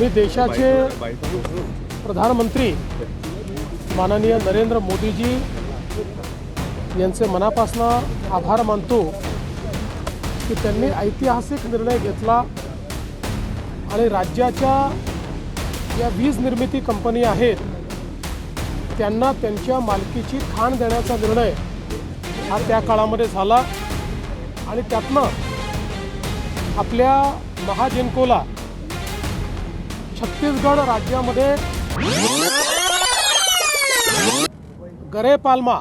मी देशाचे प्रधानमंत्री माननीय नरेंद्र मोदीजी यांचे मनापासून आभार मानतो की त्यांनी ऐतिहासिक निर्णय घेतला आणि राज्याच्या या वीज निर्मिती कंपनी आहेत त्यांना त्यांच्या मालकीची खाण देण्याचा निर्णय हा त्या काळामध्ये झाला आणि त्यातनं आपल्या महाजेनकोला छत्तीसगड राज्यामध्ये गरेपालमा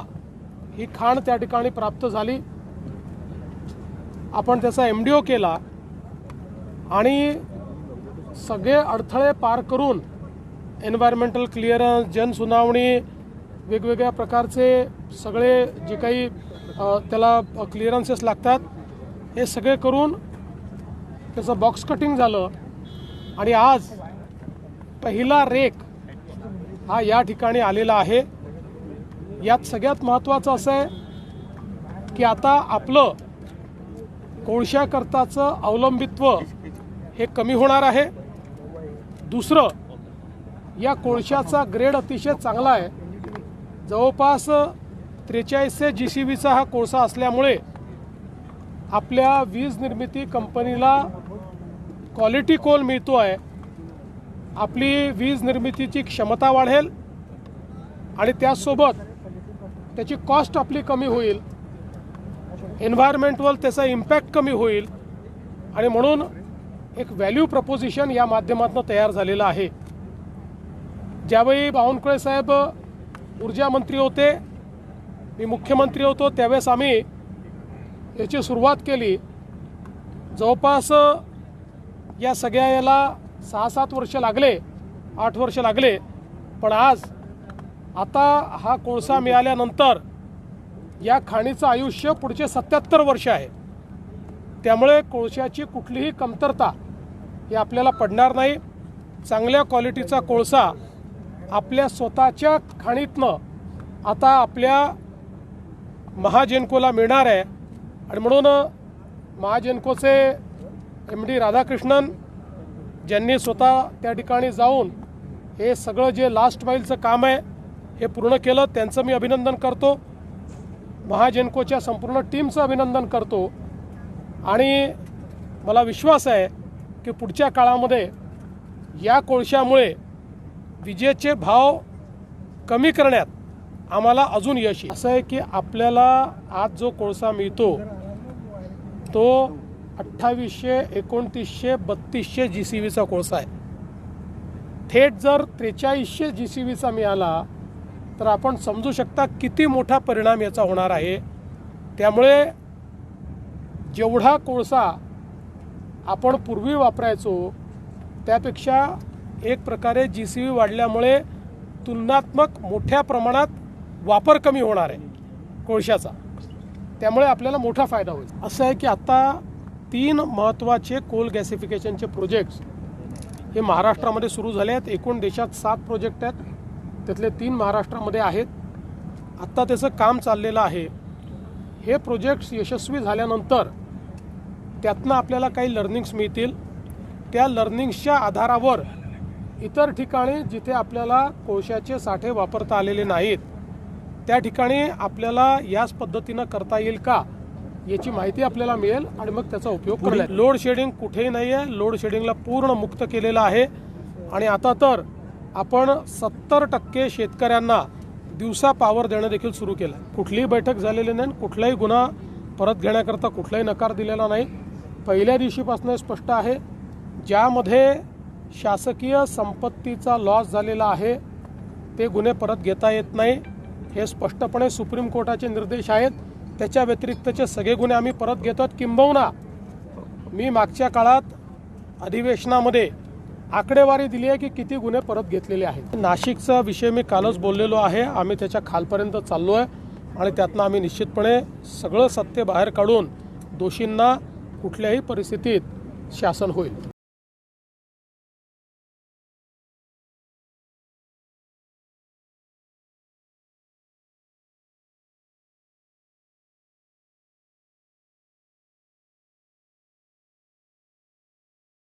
ही खाण त्या ठिकाणी प्राप्त झाली। आपण त्याचा MDO केला आणि सगळे अडथळे पार करून एन्व्हायरमेंटल क्लिअरन्स, जनसुनावणी, वेगवेगळ्या प्रकारचे सगळे जे काही त्याला क्लिअरन्सेस लागतात हे सगळे करून त्याचं बॉक्स कटिंग झालं आणि आज पहिला रेक हा या ठिकाणी आलेला आहे। यात सगळ्यात महत्त्वाचं असं आहे की आता आपलं कोळशाकरताचं अवलंबित्व हे कमी होणार आहे। दुसरं, या कोळशाचा ग्रेड अतिशय चांगला आहे। जवळपास 4300 GCVचा हा कोळसा असल्यामुळे आपल्या वीज निर्मिती कंपनीला क्वालिटी कोल मिळतो आहे। आपली वीज निर्मितीची क्षमता वाढेल आणि त्यासोबत त्याची कॉस्ट आपली कमी होईल, एन्व्हायरमेंटवर त्याचा इम्पॅक्ट कमी होईल आणि म्हणून एक व्हॅल्यू प्रपोजिशन या माध्यमातून तयार झालेलं आहे। ज्यावेळी बावनकुळे साहेब ऊर्जा मंत्री होते, मी मुख्यमंत्री होतो, त्यावेळेस आम्ही याची सुरुवात केली। जवळपास या सगळ्या याला 6-7 वर्ष लागले, 8 वर्ष लागले, पण आज आता हा कोळसा मिळाल्यानंतर या खाणीचं आयुष्य पुढचे 77 वर्ष आहे। त्यामुळे कोळशाची कुठलीही कमतरता ही आपल्याला पडणार नाही। चांगल्या क्वालिटीचा कोळसा आपल्या स्वतःच्या खाणीतनं आता आपल्या महाजेनकोला मिळणार आहे आणि म्हणून महाजेनकोचे MD राधाकृष्णन ज्यांनी स्वतः त्या ठिकाणी जाऊन हे सगळं जे लास्ट माईलचं काम आहे हे पूर्ण केलं, त्यांचं मी अभिनंदन करतो। महाजेनकोच्या संपूर्ण टीमचं अभिनंदन करतो आणि मला विश्वास आहे की पुढच्या काळामध्ये या कोळशामुळे विजेचे भाव कमी करण्यात आम्हाला अजून यश येईल। असं आहे की आपल्याला आज जो कोळसा मिळतो तो 2800, 2900, 3200 GCVचा कोळसा आहे। थेट जर 4300 GCVचा मिळाला तर आपण समजू शकता किती मोठा परिणाम याचा होणार आहे। त्यामुळे जेवढा कोळसा आपण पूर्वी वापरायचो त्यापेक्षा एक प्रकारे GCV वाढल्यामुळे तुलनात्मक मोठ्या प्रमाणात वापर कमी होणार आहे कोळशाचा, त्यामुळे आपल्याला मोठा फायदा होईल। असं आहे की आता 3 महत्त्वाचे कोल गॅसिफिकेशनचे प्रोजेक्ट्स हे महाराष्ट्रामध्ये सुरू झाले आहेत। एकूण देशात 7 प्रोजेक्ट आहेत, त्यातले 3 महाराष्ट्रामध्ये आहेत। आत्ता त्याचं काम चाललेलं आहे। हे प्रोजेक्ट्स यशस्वी झाल्यानंतर त्यातनं आपल्याला काही लर्निंग्स मिळतील। त्या लर्निंग्सच्या आधारावर इतर ठिकाणी जिथे आपल्याला कोळशाचे साठे वापरता आलेले नाहीत त्या ठिकाणी आपल्याला याच पद्धतीनं करता येईल का याची माहिती आपल्याला मिळेल आणि मग त्याचा उपयोग करेल। लोड शेडिंग कुठेही नाही आहे, लोड शेडिंगला पूर्ण मुक्त केलेलं आहे आणि आता तर आपण 70% शेतकऱ्यांना दिवसा पॉवर देणं देखील सुरू केलं। कुठलीही बैठक झालेली नाही, कुठलाही गुन्हा परत घेण्याकरता कुठलाही नकार दिलेला नाही। पहिल्या दिवशीपासून स्पष्ट आहे, ज्यामध्ये शासकीय संपत्तीचा लॉस झालेला आहे ते गुन्हे परत घेता येत नाही, हे स्पष्टपणे सुप्रीम कोर्टाचे निर्देश आहेत। त्याच्या व्यतिरिक्तचे सगळे गुन्हे आम्ही परत घेतो। किंबहुना मी मागच्या काळात अधिवेशनामध्ये आकडेवारी दिली आहे की किती गुन्हे परत घेतलेले आहेत। नाशिकचा विषय मी कालच बोललेलो आहे, आम्ही त्याच्या खालपर्यंत चाललो आहे आणि त्यातनं आम्ही निश्चितपणे सगळं सत्य बाहेर काढून दोषींना कुठल्याही परिस्थितीत शासन होईल।